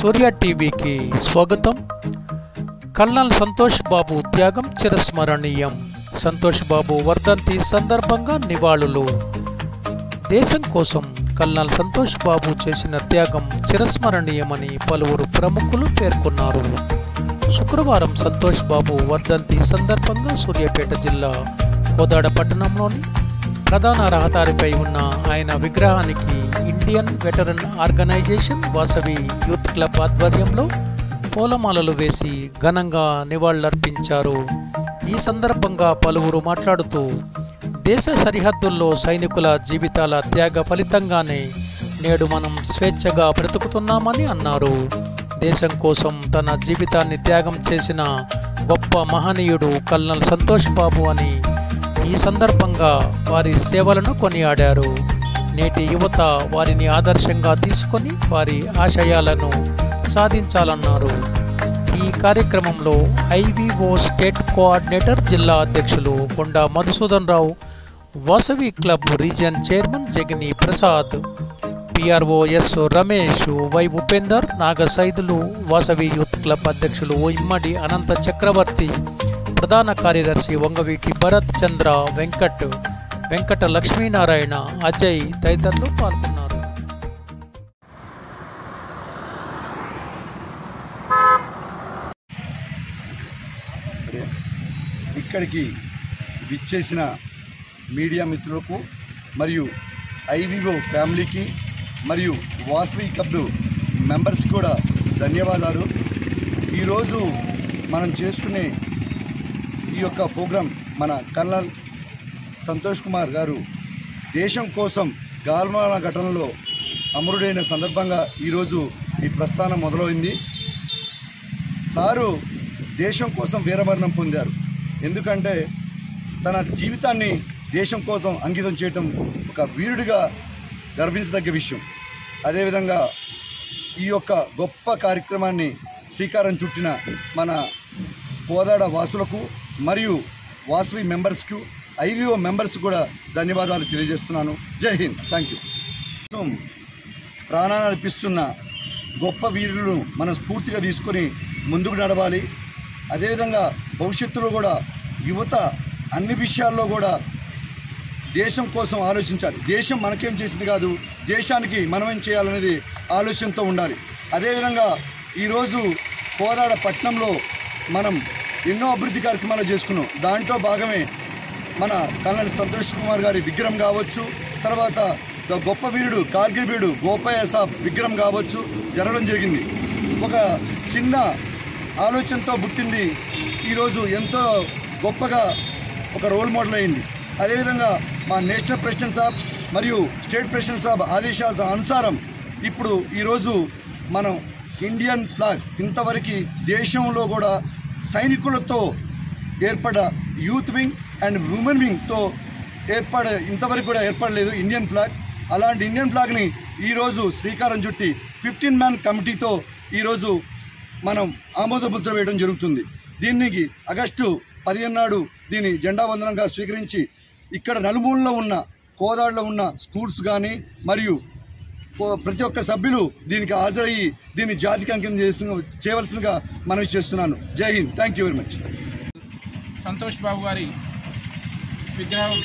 సూర్య టీవీకి స్వాగతం. కల్నల్ సంతోష్ బాబు త్యాగం చిరస్మరణీయం. సంతోష్ బాబు వర్ధంతి సందర్భంగా నివాళులు. దేశం కోసం కల్నల్ సంతోష్ బాబు చేసిన త్యాగం చిరస్మరణీయమని పలువురు ప్రముఖులు పేర్కొన్నారు. శుక్రవారం సంతోష్ బాబు వర్ధంతి సందర్భంగా సూర్యాపేట జిల్లా కోదాడ పట్టణంలోని ప్రధాన రహదారిపై ఉన్న ఆయన విగ్రహానికి Indian veteran organisation Vasavi youth club ఆధ్వర్యంలో పూలమాలలు వేసి ఘనంగా నివాళులర్పించారు. ఈ సందర్భంగా పలువురు మాట్లాడుతూ, దేశ సరిహద్దుల్లో సైనికుల జీవితాల త్యాగ ఫలితంగానే నేడు మనం స్వేచ్ఛగా బ్రతుకుతున్నామని అన్నారు. దేశం కోసం తన జీవితాన్ని త్యాగం చేసిన గొప్ప మహనీయుడు కల్నల్ సంతోష్ బాబు అని ఈ సందర్భంగా వారి సేవలను కొనియాడారు. నేటి యువత వారిని ఆదర్శంగా తీసుకొని వారి ఆశయాలను సాధించాలన్నారు. ఈ కార్యక్రమంలో ఐవీఓ స్టేట్ కోఆర్డినేటర్ జిల్లా అధ్యక్షులు Konda Madhusudan Rao, Vasavi club region chairman Jagini Prasad, PRO S Ramesh, Y Upender, Nagasaidulu, Vasavi youth club అధ్యక్షులు ఇమ్మడి అనంత చక్రవర్తి, ప్రధాన కార్యదర్శి వంగవీటి భరత్ చంద్ర, వెంకట లక్ష్మీనారాయణ, అజయ్ తదితరులు పాల్గొన్నారు. ఇక్కడికి విచ్చేసిన మీడియా మిత్రులకు మరియు ఐవీఓ ఫ్యామిలీకి మరియు వాసవి క్లబ్ మెంబర్స్ కూడా ధన్యవాదాలు. ఈరోజు మనం చేసుకునే ఈ యొక్క ప్రోగ్రాం మన కల్నల్ సంతోష్ కుమార్ గారు దేశం కోసం గాల్వాన ఘటనలో అమరుడైన సందర్భంగా ఈరోజు ఈ ప్రస్థానం మొదలైంది. సారు దేశం కోసం వీరమరణం పొందారు. ఎందుకంటే తన జీవితాన్ని దేశం కోసం అంకితం చేయటం ఒక వీరుడిగా గర్వించదగ్గ విషయం. అదేవిధంగా ఈ యొక్క గొప్ప కార్యక్రమాన్ని శ్రీకారం చుట్టిన మన కోదాడ వాసులకు మరియు వాసవి మెంబర్స్కు, ఐవీఓ మెంబర్స్ కూడా ధన్యవాదాలు తెలియజేస్తున్నాను. జై హింద్. Thank you. ప్రాణాలు అర్పిస్తున్న గొప్ప వీరులను మనం స్ఫూర్తిగా తీసుకొని ముందుకు నడవాలి. అదేవిధంగా భవిష్యత్తులో కూడా యువత అన్ని విషయాల్లో కూడా దేశం కోసం ఆలోచించాలి. దేశం మనకేం చేసింది కాదు, దేశానికి మనమేం చేయాలనేది ఆలోచనతో ఉండాలి. అదేవిధంగా ఈరోజు కోదాడ పట్టణంలో మనం ఎన్నో అభివృద్ధి కార్యక్రమాలు చేసుకున్నాం. దాంట్లో భాగమే మన కల్నల్ సంతోష్ కుమార్ గారి విగ్రహం కావచ్చు, తర్వాత గొప్ప వీరుడు కార్గిల్ వీరుడు గోపయ్య సాబ్ విగ్రహం కావచ్చు జరగడం జరిగింది. ఒక చిన్న ఆలోచనతో పుట్టింది ఈరోజు ఎంతో గొప్పగా ఒక రోల్ మోడల్ అయింది. అదేవిధంగా మా నేషనల్ ప్రెసిడెంట్ సాబ్ మరియు స్టేట్ ప్రెసిడెంట్ సాబ్ ఆదేశాల అనుసారం ఇప్పుడు ఈరోజు మనం ఇండియన్ ఫ్లాగ్ ఇంతవరకు దేశంలో కూడా సైనికులతో ఏర్పడ యూత్ వింగ్ అండ్ ఉమెన్ వింగ్తో ఇంతవరకు కూడా ఏర్పడలేదు ఇండియన్ ఫ్లాగ్. అలాంటి ఇండియన్ ఫ్లాగ్ని ఈరోజు శ్రీకారం చుట్టి 15 మ్యాన్ కమిటీతో ఈరోజు మనం ఆమోదముద్ర వేయడం జరుగుతుంది. దీనికి ఆగస్టు 15 నాడు దీన్ని జెండా వందనంగా స్వీకరించి ఇక్కడ నలుమూలలో ఉన్న కోదాడలో ఉన్న స్కూల్స్ కానీ మరియు ప్రతి ఒక్క సభ్యులు దీనికి హాజరయ్యి దీన్ని జాతికి అంకితం చేయవలసిందిగా మనవి చేస్తున్నాను. జై హింద్. Thank you very much. Santosh Babu గారి విగ్రహం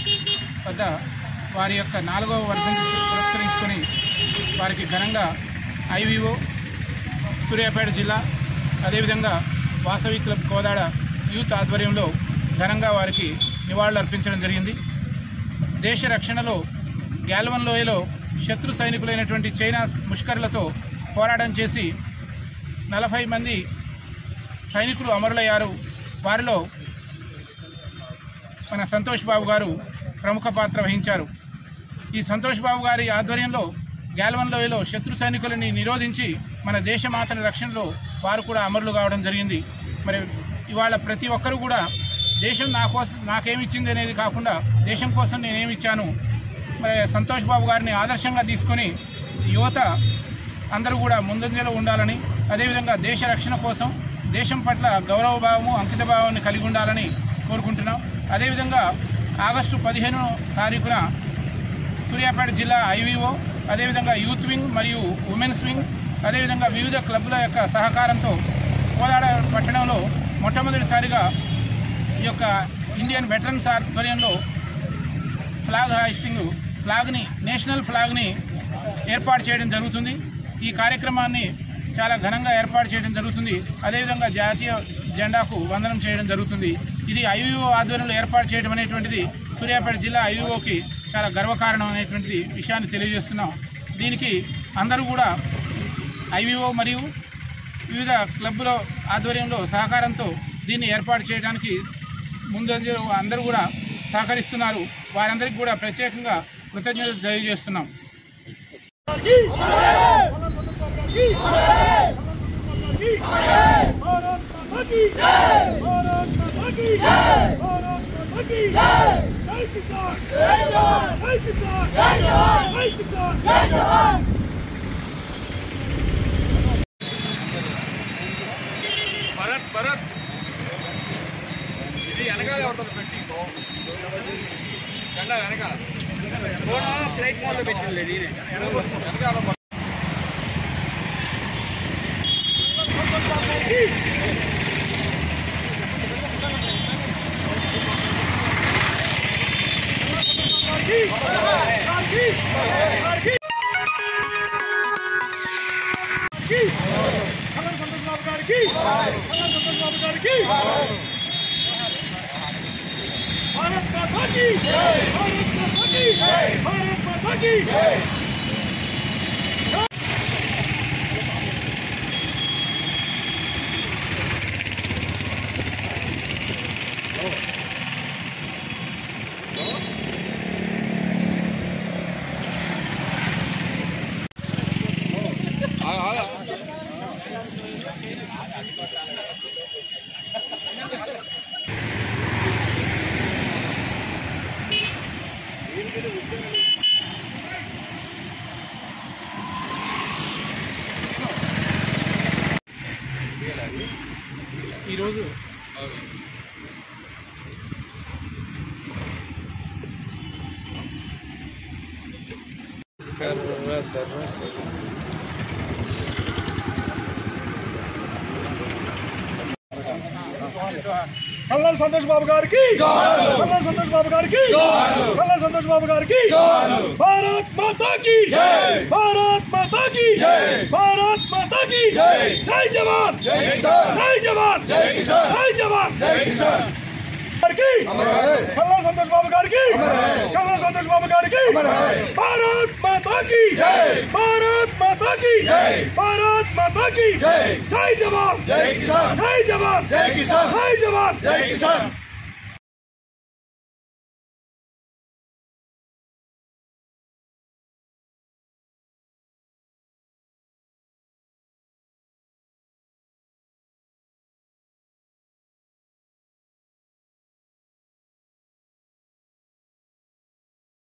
వద్ద వారి యొక్క 4వ వర్ధంతి పురస్కరించుకొని వారికి ఘనంగా ఐవీఓ సూర్యాపేట జిల్లా అదేవిధంగా వాసవి క్లబ్ కోదాడ యూత్ ఆధ్వర్యంలో ఘనంగా వారికి నివాళులు అర్పించడం జరిగింది. దేశ రక్షణలో గాల్వన్ లోయలో శత్రు సైనికులైనటువంటి చైనా ముష్కరులతో పోరాటం చేసి 40 మంది సైనికులు అమరులయ్యారు. వారిలో మన సంతోష్ బాబు గారు ప్రముఖ పాత్ర వహించారు. ఈ సంతోష్ బాబు గారి ఆధ్వర్యంలో గాల్వన్ లోయలో శత్రు సైనికులని నిరోధించి మన దేశమాతని రక్షణలో వారు కూడా అమరులు కావడం జరిగింది. మరి ఇవాళ ప్రతి ఒక్కరు కూడా దేశం నాకేమిచ్చింది అనేది కాకుండా దేశం కోసం నేనేమిచ్చాను, మరి సంతోష్ బాబు గారిని ఆదర్శంగా తీసుకొని యువత అందరూ కూడా ముందంజలో ఉండాలని, అదేవిధంగా దేశ రక్షణ కోసం దేశం పట్ల గౌరవభావము అంకితభావాన్ని కలిగి ఉండాలని కోరుకుంటున్నాం. అదేవిధంగా ఆగస్టు 15వ తారీఖున సూర్యాపేట జిల్లా ఐవీఓ, అదేవిధంగా యూత్ వింగ్ మరియు ఉమెన్స్ వింగ్, అదేవిధంగా వివిధ క్లబ్ల యొక్క సహకారంతో కోదాడ పట్టణంలో మొట్టమొదటిసారిగా ఈ యొక్క ఇండియన్ వెటరన్స్ ఆధ్వర్యంలో ఫ్లాగ్ హాయిస్టింగ్ నేషనల్ ఫ్లాగ్ని ఏర్పాటు చేయడం జరుగుతుంది. ఈ కార్యక్రమాన్ని చాలా ఘనంగా ఏర్పాటు చేయడం జరుగుతుంది. అదేవిధంగా జాతీయ జెండాకు వందనం చేయడం జరుగుతుంది. ఇది ఐవిఓ ఆధ్వర్యంలో ఏర్పాటు చేయడం అనేటువంటిది సూర్యాపేట జిల్లా ఐవిఓకి చాలా గర్వకారణం అనేటువంటిది విషయాన్ని తెలియజేస్తున్నాం. దీనికి అందరూ కూడా ఐవిఓ మరియు వివిధ క్లబ్బుల ఆధ్వర్యంలో సహకారంతో దీన్ని ఏర్పాటు చేయడానికి ముందంజలో అందరూ కూడా సహకరిస్తున్నారు. వారందరికీ కూడా ప్రత్యేకంగా కృతజ్ఞతలు తెలియజేస్తున్నాం. భరత్ ఇది వెనకాల ఎవరితో పెట్టి జెండా వెనకాల ఫ్లైట్ మోడ్లో పెట్టింది వెనకాల भारत माता की जय, भारत माता की जय, भारत माता की जय। ఈరోజు కల్నల్ సంతోష్ బాబు గారికి కల్నల్ సంతోష్ బాబు గారికి కల్నల్ సంతోష్ బాబు గారికి భారత్ మాతా की जय, भारत माता की जय, भारत माता की जय। जय जवान जय किसान, जय जवान जय किसान, जय जवान जय किसान। कल्नल संतोष बाबू गाరికి कल्नल संतोष बाबू गाరికి भारत माता की जय, भारत माता की जय, भारत माता की जय। जय जवान जय किसान, जय जवान जय किसान, जय जवान जय किसान।